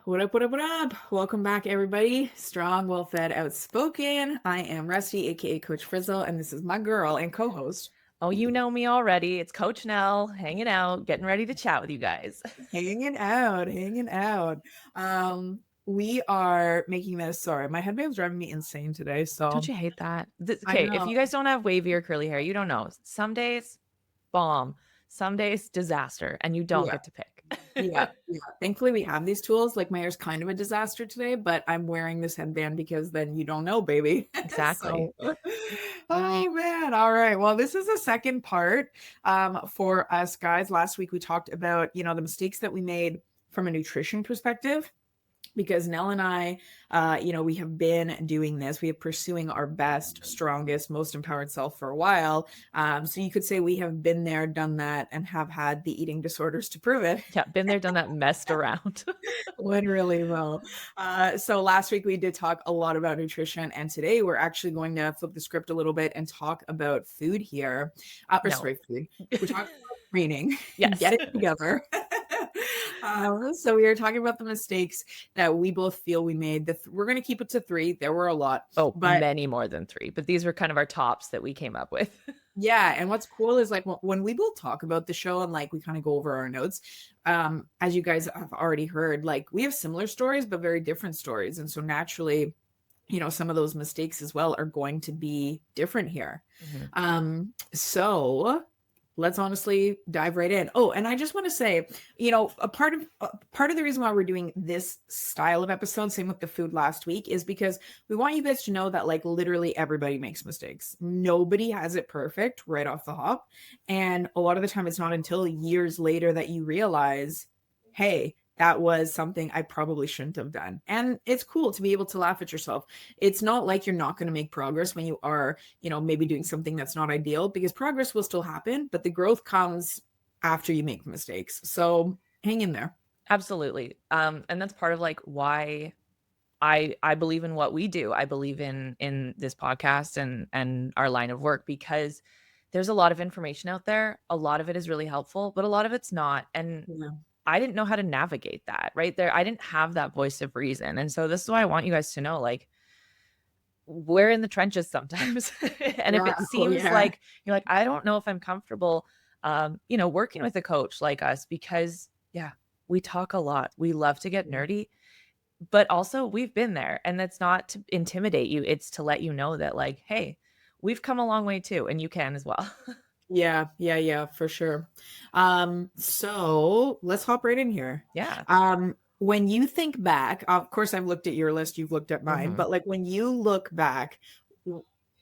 What up, what up, what up? Welcome back, everybody. Strong, well-fed, outspoken. I am Rusty, aka Coach Frizzle, and this is my girl and co-host, Oh, you know me already. It's Coach Nell hanging out, getting ready to chat with you guys. hanging out, hanging out. We are making this. Sorry, my headband's driving me insane today. Don't So you hate that? I Okay, if know. you guys don't have wavy or curly hair, you don't know. Some days, bomb. Some days, disaster, and you don't Yeah, get to pick. yeah. Thankfully, we have these tools. Like my hair's kind of a disaster today, but I'm wearing this headband because then you don't know, baby. Exactly. So, oh man. All right. Well, this is a second part for us guys. Last week we talked about, the mistakes that we made from a nutrition perspective because Nell and I, we have been doing this. We are pursuing our best, strongest, most empowered self for a while. So you could say we have been there, done that, and have had the eating disorders to prove it. Yeah, been there, done that, messed around. Went really well. So last week we did talk a lot about nutrition, and today we're actually going to flip the script a little bit and talk about food here. No. Food. We're talking about training. Yes. Get it together. So we are talking about the mistakes that we both feel we made. We're going to keep it to three. There were a lot, Oh, but many more than three, but these were kind of our tops that we came up with. yeah. And what's cool is like when we both talk about the show and like we kind of go over our notes, as you guys have already heard, like we have similar stories, but very different stories. And so naturally, some of those mistakes as well are going to be different here. So let's honestly dive right in. Oh, and I just want to say, a part of the reason why we're doing this style of episode, same with the food last week, is because we want you guys to know that like literally everybody makes mistakes. Nobody has it perfect right off the hop. And a lot of the time it's not until years later that you realize, hey, that was something I probably shouldn't have done. And it's cool to be able to laugh at yourself. It's not like you're not going to make progress when you are, maybe doing something that's not ideal, because progress will still happen, but the growth comes after you make mistakes. So hang in there. Absolutely. And that's part of like why I believe in what we do. I believe in this podcast and our line of work, because there's a lot of information out there. A lot of it is really helpful, but a lot of it's not. And Yeah. I didn't know how to navigate that right there. I didn't have that voice of reason. And so this is why I want you guys to know, like, we're in the trenches sometimes. And if Yeah. it Oh, seems yeah. like you're like, I don't know if I'm comfortable, working with a coach like us, because yeah, we talk a lot. We love to get nerdy, but also we've been there, and that's not to intimidate you. It's to let you know that like, hey, we've come a long way too, and you can as well. Yeah, for sure. So let's hop right in here. Yeah. When you think back, of course, I've looked at your list, you've looked at mine, Mhm. but like when you look back,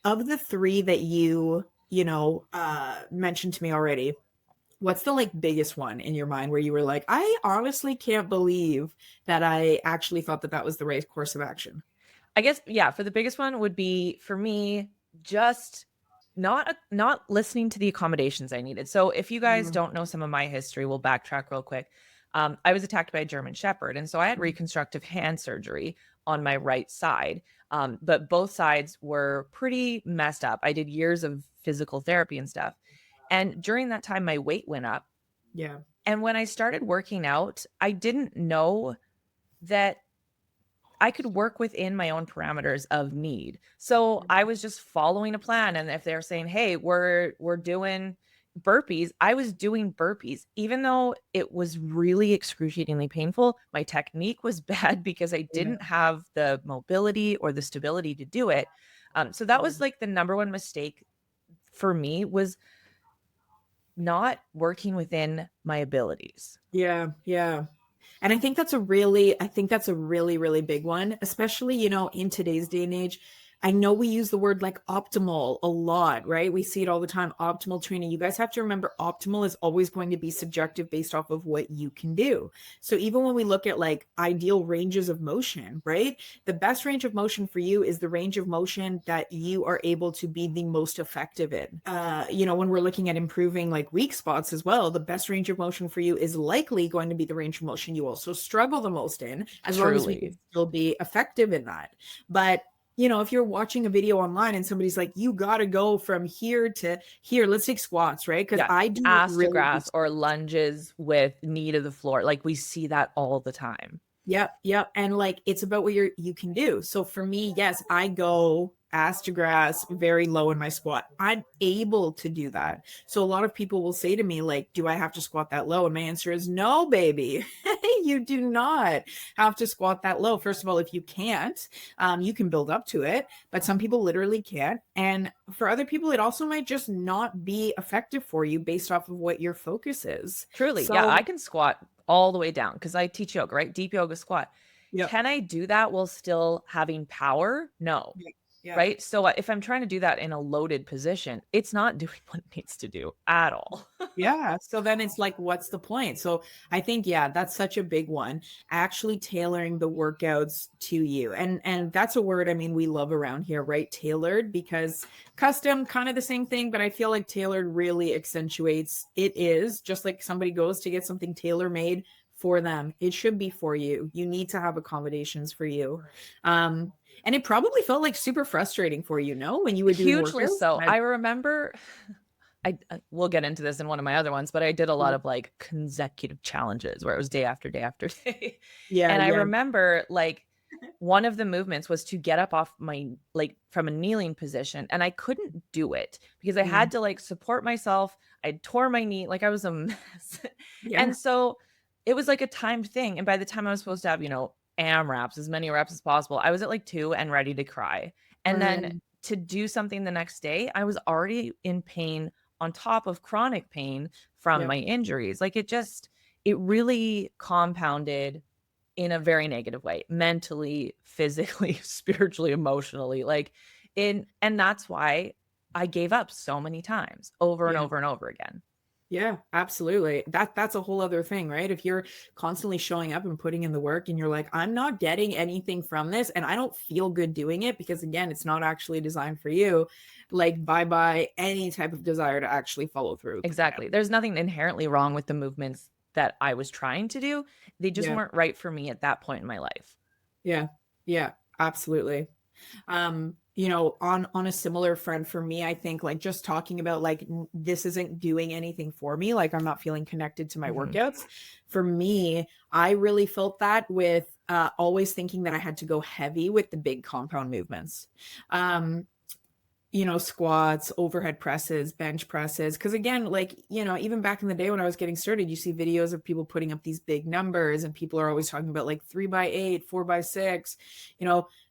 of the three that you mentioned to me already, what's the like biggest one in your mind where you were like, I honestly can't believe that I actually thought that that was the right course of action? I guess, yeah, for the biggest one would be for me just not listening to the accommodations I needed. So if you guys Mm. don't know some of my history, we'll backtrack real quick. I was attacked by a German Shepherd, and so I had reconstructive hand surgery on my right side. But both sides were pretty messed up. I did years of physical therapy and stuff. And during that time, my weight went up. Yeah. And when I started working out, I didn't know that I could work within my own parameters of need. So I was just following a plan, and if they're saying, "Hey, we're doing burpees," I was doing burpees even though it was really excruciatingly painful. My technique was bad because I Yeah. didn't have the mobility or the stability to do it. So that was like the number one mistake for me, was not working within my abilities. Yeah. And I think that's a really, really big one, especially, in today's day and age. I know we use the word like optimal a lot, right? We see it all the time. Optimal training. You guys have to remember optimal is always going to be subjective based off of what you can do. So even when we look at like ideal ranges of motion, right? The best range of motion for you is the range of motion that you are able to be the most effective in. When we're looking at improving like weak spots as well, the best range of motion for you is likely going to be the range of motion you also struggle the most in, as long as we can Truly. still be effective in that. But if you're watching a video online and somebody's like, you got to go from here to here, let's take squats, right? Because Yeah, I do ass to really good grass or lunges with knee to the floor. Like, we see that all the time. Yep, yep. And like it's about what you can do. So for me, yes, I go ass to grass very low in my squat. I'm able to do that. So a lot of people will say to me, like, do I have to squat that low? And my answer is no, baby. You do not have to squat that low. First of all, if you can't, you can build up to it, but some people literally can't. And for other people, it also might just not be effective for you based off of what your focus is. Truly, yeah, I So, can squat all the way down because I teach yoga, right? Deep yoga squat. yep. Can I do that while still having power? No. Yep. Right? So if I'm trying to do that in a loaded position, it's not doing what it needs to do at all. Yeah. So then it's like, what's the point? So I think, yeah, that's such a big one. Actually tailoring the workouts to you. And that's a word I mean we love around here, right? Tailored, because custom, kind of the same thing, but I feel like tailored really accentuates it is just like somebody goes to get something tailor made for them. It should be for you. You need to have accommodations for you. And it probably felt like super frustrating for you, no, when you were doing Hugely workouts. so. I remember I we'll get into this in one of my other ones, but I did a lot of like consecutive challenges where it was day after day after day. Yeah, And I yeah. remember like one of the movements was to get up off my like from a kneeling position and I couldn't do it because I Mm, had to like support myself. I tore my knee, like I was a mess. yeah. And so it was like a timed thing. And by the time I was supposed to have, AMRAPs, as many reps as possible, I was at like 2 and ready to cry. And then Mm, to do something the next day, I was already in pain on top of chronic pain from yeah. my injuries. Like it really compounded in a very negative way, mentally, physically, spiritually, emotionally. And that's why I gave up so many times over and Yeah. over and over again. Yeah, absolutely. That's a whole other thing, right? If you're constantly showing up and putting in the work and you're like, I'm not getting anything from this and I don't feel good doing it because again, it's not actually designed for you, like bye-bye any type of desire to actually follow through with the plan. Exactly. There's nothing inherently wrong with the movements that I was trying to do. They just Yeah. weren't right for me at that point in my life. Yeah. Yeah, absolutely. On a similar front for me, I think like just talking about like this isn't doing anything for me, like I'm not feeling connected to my Mhm. workouts. For me, I really felt that with always thinking that I had to go heavy with the big compound movements. um Squats, overhead presses, bench presses. Cause again, like, even back in the day when I was getting started, you see videos of people putting up these big numbers and people are always talking about like 3x8, 4x6,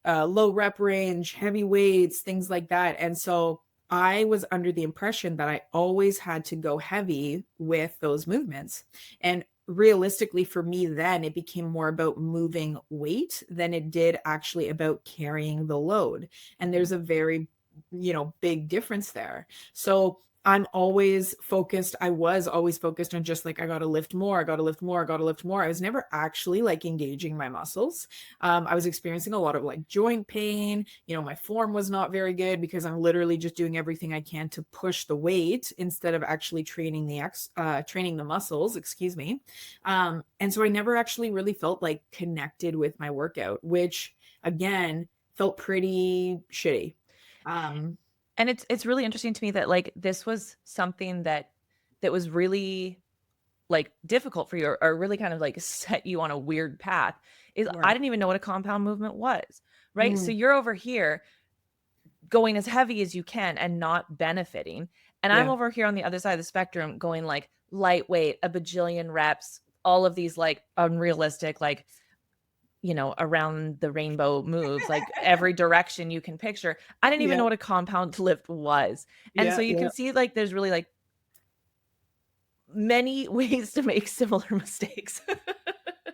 low rep range, heavy weights, things like that. And so I was under the impression that I always had to go heavy with those movements. And realistically for me then it became more about moving weight than it did actually about carrying the load. And there's a very big difference there. So I was always focused on just like I got to lift more, I got to lift more, I got to lift more. I was never actually like engaging my muscles. I was experiencing a lot of like joint pain. My form was not very good because I'm literally just doing everything I can to push the weight instead of actually training the muscles, excuse me. And so I never actually really felt like connected with my workout, which again felt pretty shitty. um, And it's really interesting to me that like this was something that was really like difficult for you or really kind of like set you on a weird path is I right. didn't even know what a compound movement was, right? So Mm, you're over here going as heavy as you can and not benefiting. And I'm yeah. over here on the other side of the spectrum going like lightweight, a bajillion reps, all of these like unrealistic, like, around the rainbow moves, like every direction you can picture. I didn't even Yeah. know what a compound lift was. And so Yeah. you Yeah. can see like there's really like many ways to make similar mistakes.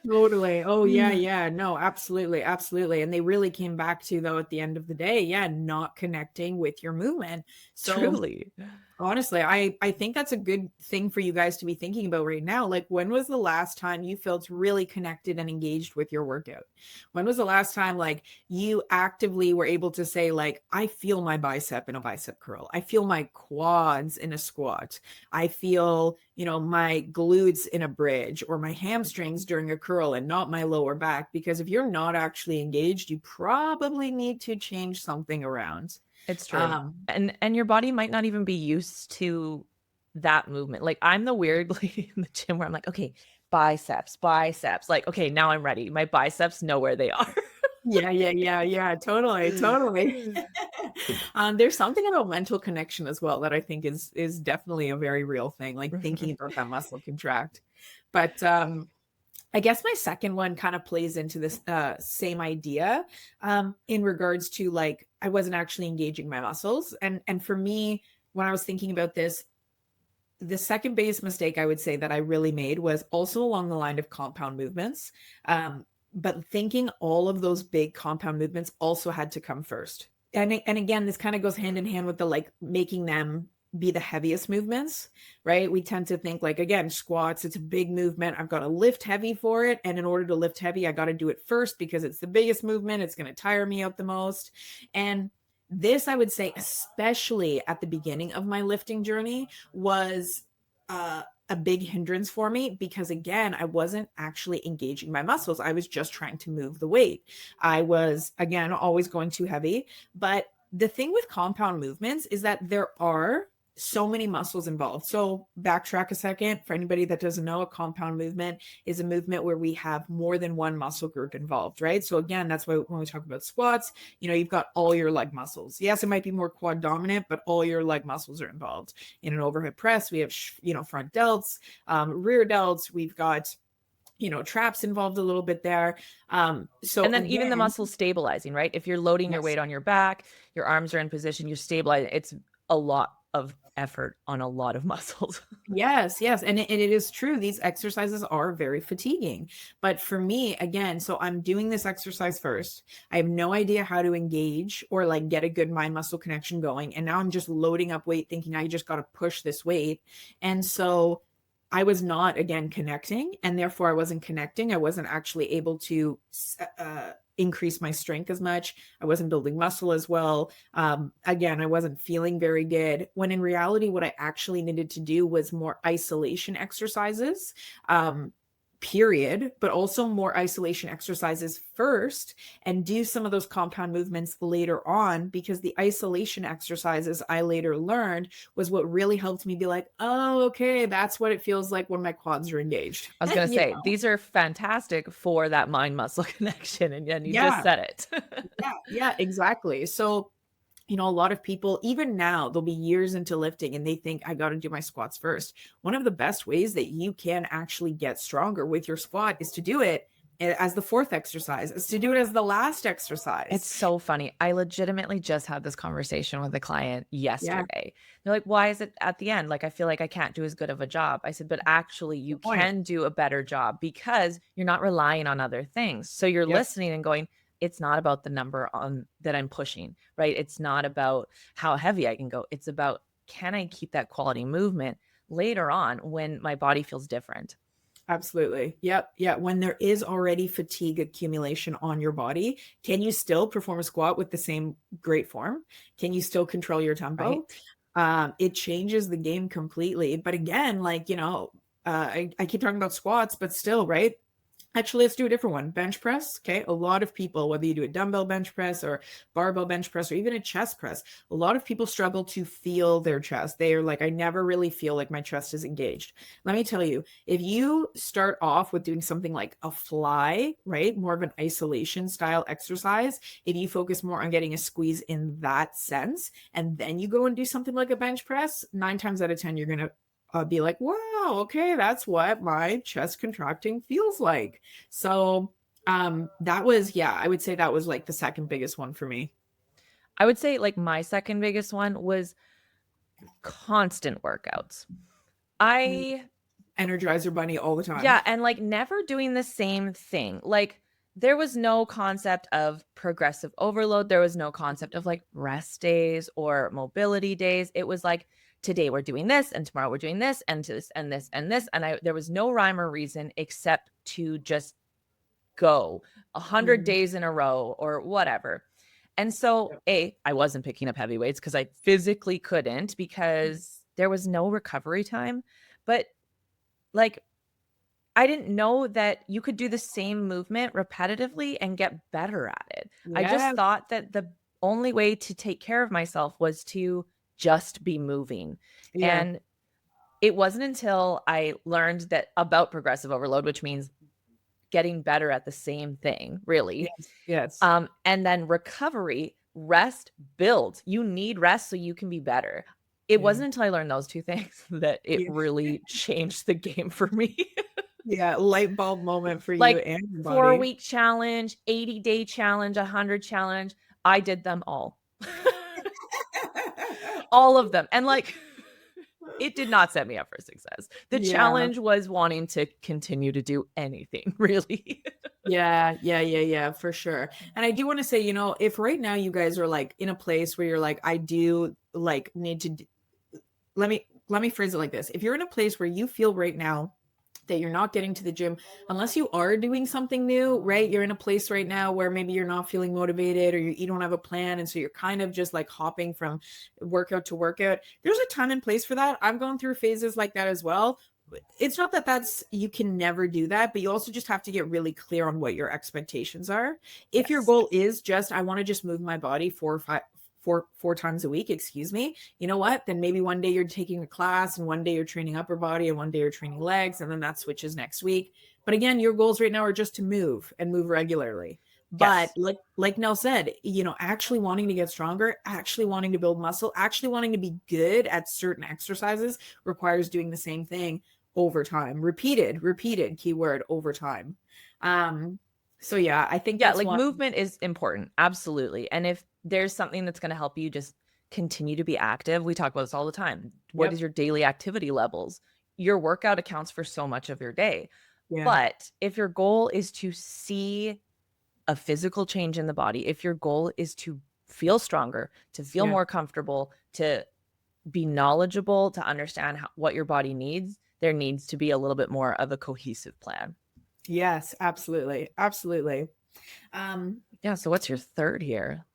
Totally. Oh, yeah, Mm. yeah. No, absolutely, absolutely. And they really came back to, though, at the end of the day, yeah, not connecting with your movement. So Truly. honestly, I think that's a good thing for you guys to be thinking about right now. Like, when was the last time you felt really connected and engaged with your workout? When was the last time like you actively were able to say like, I feel my bicep in a bicep curl. I feel my quads in a squat. I feel, my glutes in a bridge or my hamstrings during a curl and not my lower back. Because if you're not actually engaged, you probably need to change something around. It's true. Um, And your body might not even be used to that movement. Like I'm the weird lady in the gym where I'm like, okay, biceps, biceps. Like, okay, now I'm ready. My biceps know where they are. Yeah, totally. There's something about mental connection as well that I think is definitely a very real thing, like thinking about that muscle contract. But I guess my second one kind of plays into this same idea in regards to like I wasn't actually engaging my muscles. And for me, when I was thinking about this, the second biggest mistake I would say that I really made was also along the line of compound movements. But thinking all of those big compound movements also had to come first. And again, this kind of goes hand in hand with the like making them be the heaviest movements, right? We tend to think like, again, squats, it's a big movement. I've got to lift heavy for it. And in order to lift heavy, I got to do it first because it's the biggest movement. It's going to tire me out the most. And this, I would say, especially at the beginning of my lifting journey, was a big hindrance for me because, again, I wasn't actually engaging my muscles. I was just trying to move the weight. I was, again, always going too heavy. But the thing with compound movements is that there are so many muscles involved. So backtrack a second. For anybody that doesn't know, a compound movement is a movement where we have more than one muscle group involved, right? So again, that's why when we talk about squats, you've got all your leg muscles. Yes, it might be more quad dominant, but all your leg muscles are involved. In an overhead press, we have, front delts, rear delts. We've got traps involved a little bit there. So and then even the muscle stabilizing, right? If you're loading your weight on your back, your arms are in position, you're stabilizing. It's a lot of effort on a lot of muscles. Yes. And it is true. These exercises are very fatiguing. But for me, again, so I'm doing this exercise first. I have no idea how to engage or like get a good mind muscle connection going. And now I'm just loading up weight thinking I just got to push this weight. And so I was not, again, connecting, and therefore I wasn't connecting. I wasn't actually able to increase my strength as much. I wasn't building muscle as well. Again, I wasn't feeling very good, when in reality, what I actually needed to do was more isolation exercises, period, but also more isolation exercises first and do some of those compound movements later on, because the isolation exercises I later learned was what really helped me be like, oh, okay, that's what it feels like when my quads are engaged. I was going to say, these are fantastic for that mind muscle connection. And then you just said it. Yeah, exactly. So a lot of people, even now, they'll be years into lifting and they think I got to do my squats first. One of the best ways that you can actually get stronger with your squat is to do it as the fourth exercise, is to do it as the last exercise. It's so funny. I legitimately just had this conversation with a client yesterday. They're like, why is it at the end? Like, I feel like I can't do as good of a job. I said, but actually you can do a better job because you're not relying on other things. So you're listening and going, it's not about the number on that I'm pushing, right? It's not about how heavy I can go. It's about, can I keep that quality movement later on when my body feels different? Absolutely. Yep. Yeah. When there is already fatigue accumulation on your body, can you still perform a squat with the same great form? Can you still control your tempo? Right. It changes the game completely. But again, like, I keep talking about squats, but still, right? Actually, let's do a different one. Bench press. Okay. A lot of people, whether you do a dumbbell bench press or barbell bench press or even a chest press, a lot of people struggle to feel their chest. They are like, I never really feel like my chest is engaged. Let me tell you, if you start off with doing something like a fly, right? More of an isolation style exercise, if you focus more on getting a squeeze in that sense, and then you go and do something like a bench press, 9 times out of 10, you're going to be like, wow, okay, that's what my chest contracting feels like. So that was, I would say that was like the second biggest one for me. I would say like my second biggest one was constant workouts. Energizer bunny all the time. Yeah, and like never doing the same thing. Like there was no concept of progressive overload. There was no concept of like rest days or mobility days. It was like, today we're doing this and tomorrow we're doing this and this and this and this. And there was no rhyme or reason except to just go 100 days in a row or whatever. And so I wasn't picking up heavy weights because I physically couldn't, because there was no recovery time. But like, I didn't know that you could do the same movement repetitively and get better at it. I just thought that the only way to take care of myself was to just be moving. And it wasn't until I learned that about progressive overload, which means getting better at the same thing, really. Yes. Yes. And then recovery, rest, build. You need rest so you can be better. It Yeah. wasn't until I learned those two things that it Yeah. really changed the game for me. Yeah. Light bulb moment for you Like and your body. 4-week challenge, 80-day challenge, 100 challenge. I did them all. All of them. And like, it did not set me up for success. The Yeah. challenge was wanting to continue to do anything, really. Yeah, yeah, yeah, yeah, for sure. And I do want to say, if right now you guys are like in a place where you're like, I do like need to let me phrase it like this. If you're in a place where you feel right now that you're not getting to the gym, unless you are doing something new, right? You're in a place right now where maybe you're not feeling motivated, or you don't have a plan. And so you're kind of just like hopping from workout to workout. There's a ton in place for that. I've gone through phases like that as well. It's not that you can never do that, but you also just have to get really clear on what your expectations are. If your Yes. goal is just, I want to just move my body four times a week, excuse me, you know what? Then maybe one day you're taking a class, and one day you're training upper body, and one day you're training legs, and then that switches next week. But again, your goals right now are just to move and move regularly. But Yes. like Nell said, actually wanting to get stronger, actually wanting to build muscle, actually wanting to be good at certain exercises requires doing the same thing over time. Repeated keyword, over time. So yeah, I think Yeah, that's like one. movement is important. Absolutely. And if there's something that's going to help you just continue to be active, we talk about this all the time. What is Yep. your daily activity levels? Your workout accounts for so much of your day. Yeah. But if your goal is to see a physical change in the body, if your goal is to feel stronger, to feel Yeah. more comfortable, to be knowledgeable, to understand what your body needs, there needs to be a little bit more of a cohesive plan. Yes, absolutely. Absolutely. Um, Yeah. So what's your third here?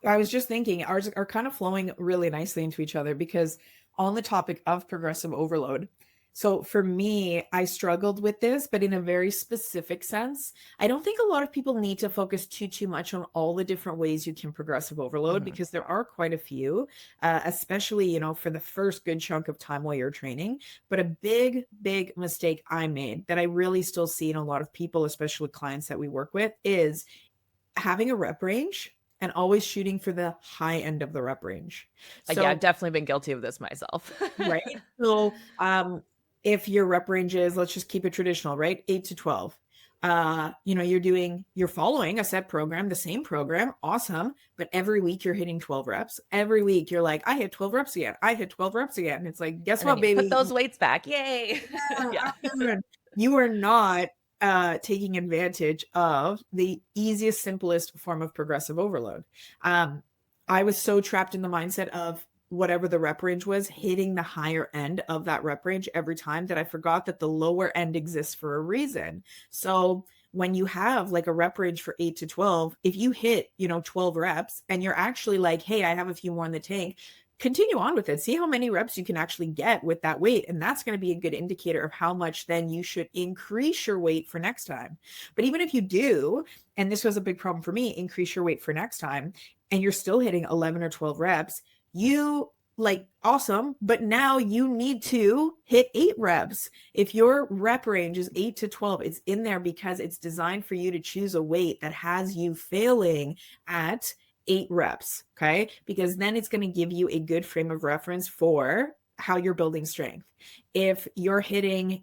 I was just thinking ours are kind of flowing really nicely into each other, because on the topic of progressive overload. So for me, I struggled with this, but in a very specific sense. I don't think a lot of people need to focus too much on all the different ways you can progressive overload, Mhm. because there are quite a few, especially, for the first good chunk of time while you're training. But a big mistake I made that I really still see in a lot of people, especially clients that we work with, is having a rep range and always shooting for the high end of the rep range. Yeah, I've So, definitely been guilty of this myself. right. So, if your rep range is, let's just keep it traditional, right? 8 to 12. You're following a set program, the same program, awesome. But every week you're hitting 12 reps. Every week you're like, I hit 12 reps again. I hit 12 reps again. And it's like, guess And then what, you put baby? those weights back. Yay. Yeah. You are not taking advantage of the easiest, simplest form of progressive overload. I was so trapped in the mindset of whatever the rep range was, hitting the higher end of that rep range every time, that I forgot that the lower end exists for a reason. So when you have like a rep range for 8 to 12, if you hit, 12 reps and you're actually like, hey, I have a few more in the tank, continue on with it. See how many reps you can actually get with that weight. And that's going to be a good indicator of how much then you should increase your weight for next time. But even if you do, and this was a big problem for me, increase your weight for next time, and you're still hitting 11 or 12 reps, you like awesome, but now you need to hit 8 reps. If your rep range is 8 to 12, it's in there because it's designed for you to choose a weight that has you failing at 8 reps. Okay. Because then it's going to give you a good frame of reference for how you're building strength. If you're hitting,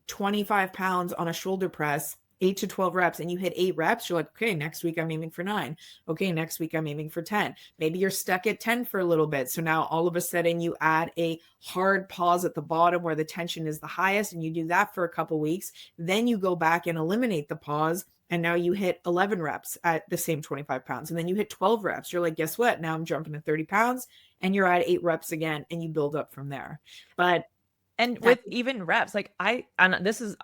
25 pounds on a shoulder press, 8 to 12 reps, and you hit 8 reps, you're like, okay, next week I'm aiming for 9. Okay, next week I'm aiming for 10. Maybe you're stuck at 10 for a little bit. So now all of a sudden you add a hard pause at the bottom where the tension is the highest, and you do that for a couple weeks. Then you go back and eliminate the pause, and now you hit 11 reps at the same 25 pounds. And then you hit 12 reps. You're like, guess what? Now I'm jumping to 30 pounds, and you're at 8 reps again, and you build up from there. But And that, with even reps, like and this is,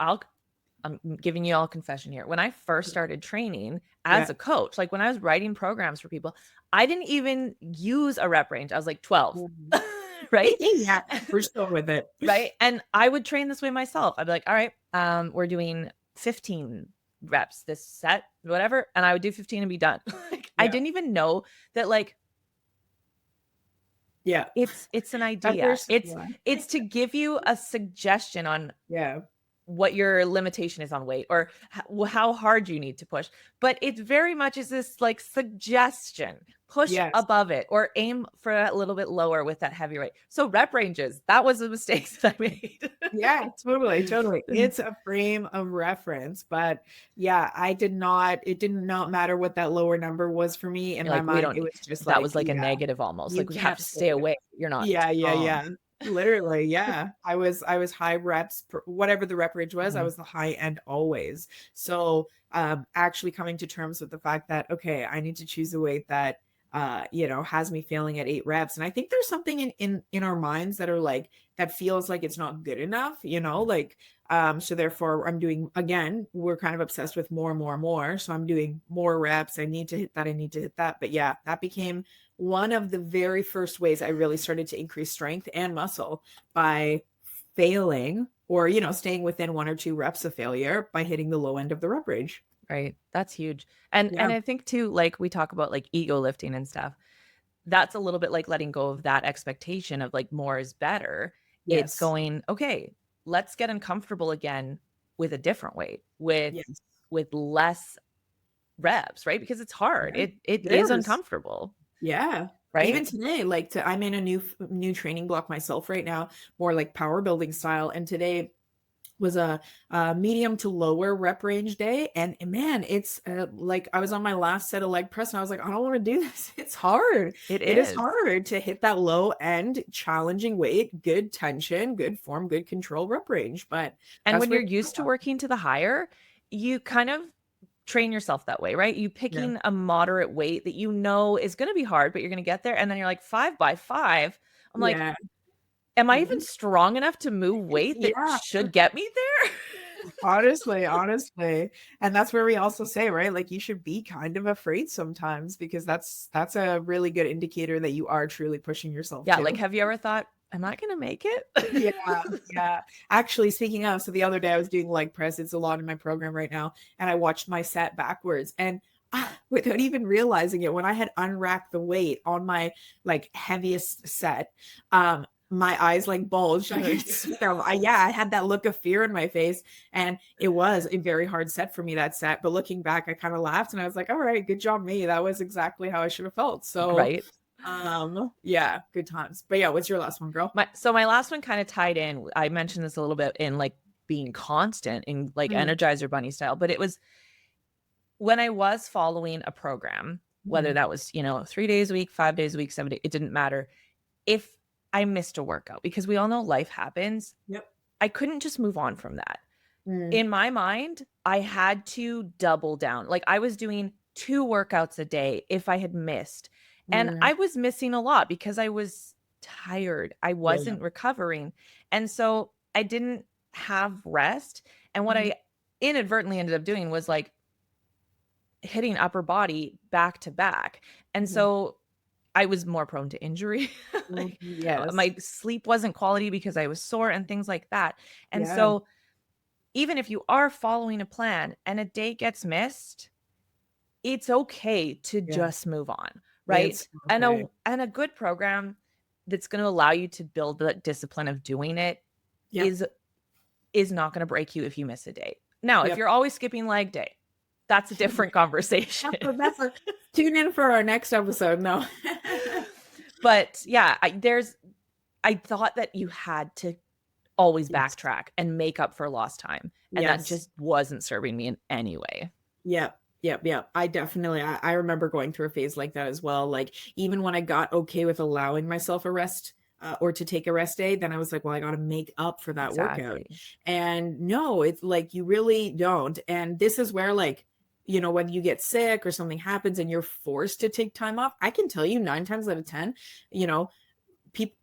I'm giving you all a confession here. When I first started training yeah. as a coach, like when I was writing programs for people, I didn't even use a rep range. I was like 12, right? Yeah, we're still with it. Right. And I would train this way myself. I'd be like, all right, we're doing 15 reps this set, whatever. And I would do 15 and be done. Like, I Yeah. didn't even know that, like, Yeah. It's an But idea. there's It's yeah. it's to give you a suggestion on Yeah. what your limitation is on weight or how hard you need to push. But it very much is this like suggestion. Push Yes. above it or aim for a little bit lower with that heavy weight. So rep ranges, that was the mistakes that I made. Yeah, totally, totally. It's a frame of reference, but yeah, it did not matter what that lower number was for me. In You're my like, we mind, don't it need was just that like, was like a yeah, negative almost. you Like we have can't to push stay it. away. You're not Yeah, yeah, strong. yeah. Literally, yeah. I was high reps, whatever the rep range was, I Mhm. was the high end always. So, actually coming to terms with the fact that, okay, I need to choose a weight that, has me failing at 8 reps. And I think there's something in our minds that are like, that feels like it's not good enough, like, so therefore I'm doing, again, we're kind of obsessed with more and more and more. So I'm doing more reps. I need to hit that. I need to hit that. But yeah, that became one of the very first ways I really started to increase strength and muscle by failing or, staying within 1 or 2 reps of failure by hitting the low end of the rep range. Right. That's huge. And Yeah. I think too, like we talk about like ego lifting and stuff. That's a little bit like letting go of that expectation of like more is better. It's Yes. going, okay, let's get uncomfortable again with a different weight, with Yes. less reps, right? Because it's hard. Yeah. It It is is. uncomfortable, Yeah. Even right? today, like I'm in a new training block myself right now, more like power building style. And today was a medium to lower rep range day. And man, it's like I was on my last set of leg press and I was like, I don't want to do this. It's hard. It It is is. hard to hit that low end, challenging weight, good tension, good form, good control rep range. But And that's when where, you're used to working to the higher, you kind of train yourself that way, right? You yeah, picking a moderate weight that you know is going to be hard, but you're going to get there. And then you're like 5 by 5. I'm like, yeah, am I even mhm, strong enough to move weight that yeah. should get me there? Honestly, honestly. And that's where we also say, right? Like you should be kind of afraid sometimes because that's a really good indicator that you are truly pushing yourself Yeah. Like, too. have you ever thought, am I going to make it? Yeah, yeah. Actually, speaking of, so the other day I was doing leg press. It's a lot in my program right now, and I watched my set backwards, and without even realizing it, when I had unracked the weight on my like heaviest set, my eyes like bulged. I had that look of fear in my face, and it was a very hard set for me that set. But looking back, I kind of laughed, and I was like, "All right, good job, me. That was exactly how I should have felt." So, Right. yeah, good times. But yeah, what's your last one, girl? My last one kind of tied in. I mentioned this a little bit in like being constant in like Mm, Energizer Bunny style, but it was when I was following a program, whether mhm. that was, 3 days a week, 5 days a week, 7 days, it didn't matter. If I missed a workout, because we all know life happens, Yep. I couldn't just move on from that. Mm, In my mind, I had to double down. Like I was doing 2 workouts a day if I had missed. And mm, I was missing a lot because I was tired. I yeah. wasn't recovering. And so I didn't have rest. And what Mhm, I inadvertently ended up doing was like hitting upper body back to back. And mhm, so I was more prone to injury. mhm. Like Yes. my sleep wasn't quality because I was sore and things like that. And Yeah. so even if you are following a plan and a day gets missed, it's okay to Yeah. just move on, right? It's And okay. a good program that's going to allow you to build the discipline of doing it Yep. is not going to break you if you miss a day. Now, if Yep. you're always skipping leg day, that's a different conversation. That's a tune in for our next episode. No. But yeah, I thought that you had to always Yes. backtrack and make up for lost time, and that Yes. just wasn't serving me in any way. Yep. Yep. Yep. I remember going through a phase like that as well. Like even when I got okay with allowing myself a rest or to take a rest day, then I was like, well, I got to make up for that workout. Exactly. And no, it's like you really don't. And this is where like, when you get sick or something happens and you're forced to take time off, I can tell you 9 times out of 10, you know,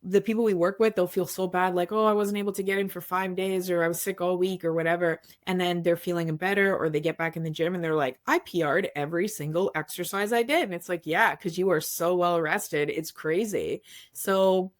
the people we work with, they'll feel so bad, like, oh, I wasn't able to get in for 5 days, or I was sick all week, or whatever. And then they're feeling better, or they get back in the gym and they're like, I PR'd every single exercise I did. And it's like, yeah, because you are so well rested. It's crazy. So,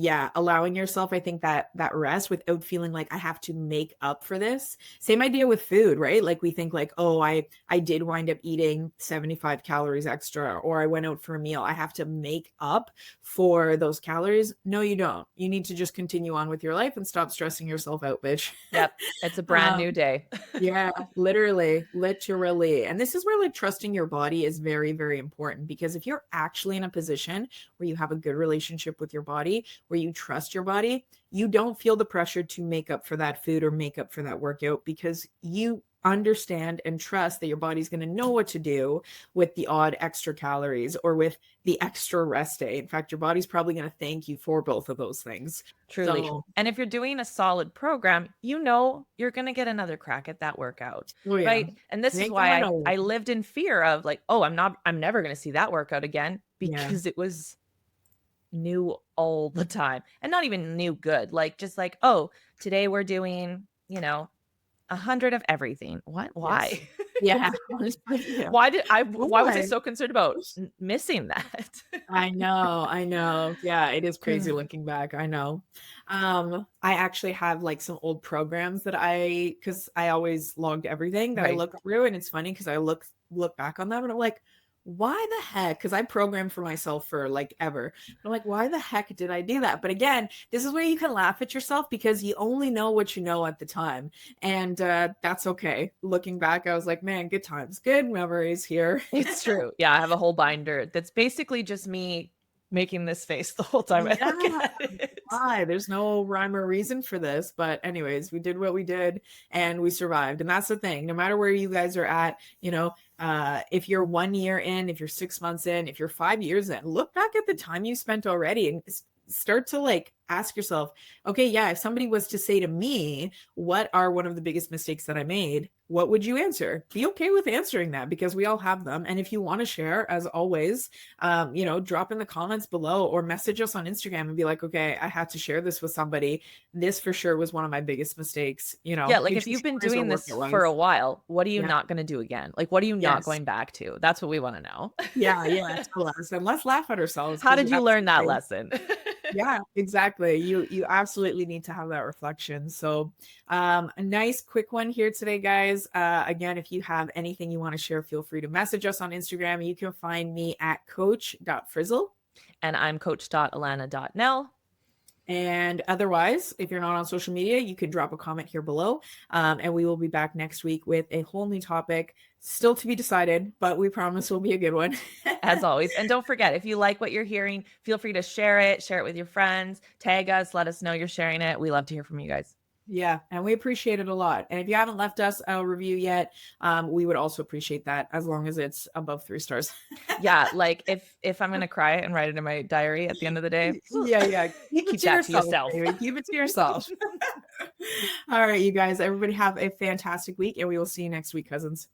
Yeah, allowing yourself, I think that rest without feeling like I have to make up for this. Same idea with food, right? Like we think like, oh, I did wind up eating 75 calories extra, or I went out for a meal. I have to make up for those calories. No, you don't. You need to just continue on with your life and stop stressing yourself out, bitch. Yep. It's a brand um, new day. yeah, literally, literally. And this is where like trusting your body is very, very important, because if you're actually in a position where you have a good relationship with your body, where you trust your body, you don't feel the pressure to make up for that food or make up for that workout, because you understand and trust that your body's going to know what to do with the odd extra calories or with the extra rest day. In fact, your body's probably going to thank you for both of those things. Truly. So, And if you're doing a solid program, you know you're going to get another crack at that workout. oh yeah, Right. And this it is ain't going why I nowhere. lived in fear of like, oh, I'm never going to see that workout again, Yeah. because it was new all the time, and not even new good. Like, just like, oh, today we're doing, 100 of everything. What? Yes. Why? Yeah. Honestly, yeah. Why was I Why? so concerned about missing that? I know, I know. Yeah, it is crazy God. looking back. I know. I actually have like some old programs that because I always logged everything that I Right. look through, and it's funny because I look back on them and I'm like, why the heck? Because I programmed for myself for like ever. I'm like, why the heck did I do that? But again, this is where you can laugh at yourself, because you only know what you know at the time, and that's okay. Looking back, I was like, man, good times, good memories here. It's true. Yeah, I have a whole binder that's basically just me making this face the whole time I look Yeah. at it. Why? There's no rhyme or reason for this. But anyways, we did what we did and we survived. And that's the thing. No matter where you guys are at, if you're 1 year in, if you're 6 months in, if you're 5 years in, look back at the time you spent already and start to like ask yourself, okay, yeah, if somebody was to say to me, what are one of the biggest mistakes that I made? What would you answer? Be okay with answering that, because we all have them. And if you want to share, as always, drop in the comments below or message us on Instagram and be like, okay, I had to share this with somebody. This for sure was one of my biggest mistakes. Yeah, like if Future you've been stories or doing work this it for was. a while, what are you Yeah. not going to do again? Like, what are you not Yes. going back to? That's what we want to know. Yeah. Yeah. Tell us, and let's laugh at ourselves, How because did you that's learn the that thing. lesson? Yeah, exactly. You absolutely need to have that reflection. So, a nice quick one here today, guys. Again, if you have anything you want to share, feel free to message us on Instagram. You can find me at coach.frizzle. And I'm coach.alana.nell. And otherwise, if you're not on social media, you can drop a comment here below. And we will be back next week with a whole new topic, still to be decided, but we promise will be a good one. As always. And don't forget, if you like what you're hearing, feel free to share it with your friends, tag us, let us know you're sharing it. We love to hear from you guys. Yeah, and we appreciate it a lot. And if you haven't left us a review yet, we would also appreciate that, as long as it's above 3 stars. Yeah, like if I'm gonna cry and write it in my diary at the end of the day, Yeah. Keep it keep to that to yourself, yourself. baby. Keep it to yourself. All right, you guys, everybody have a fantastic week, and we will see you next week, cousins.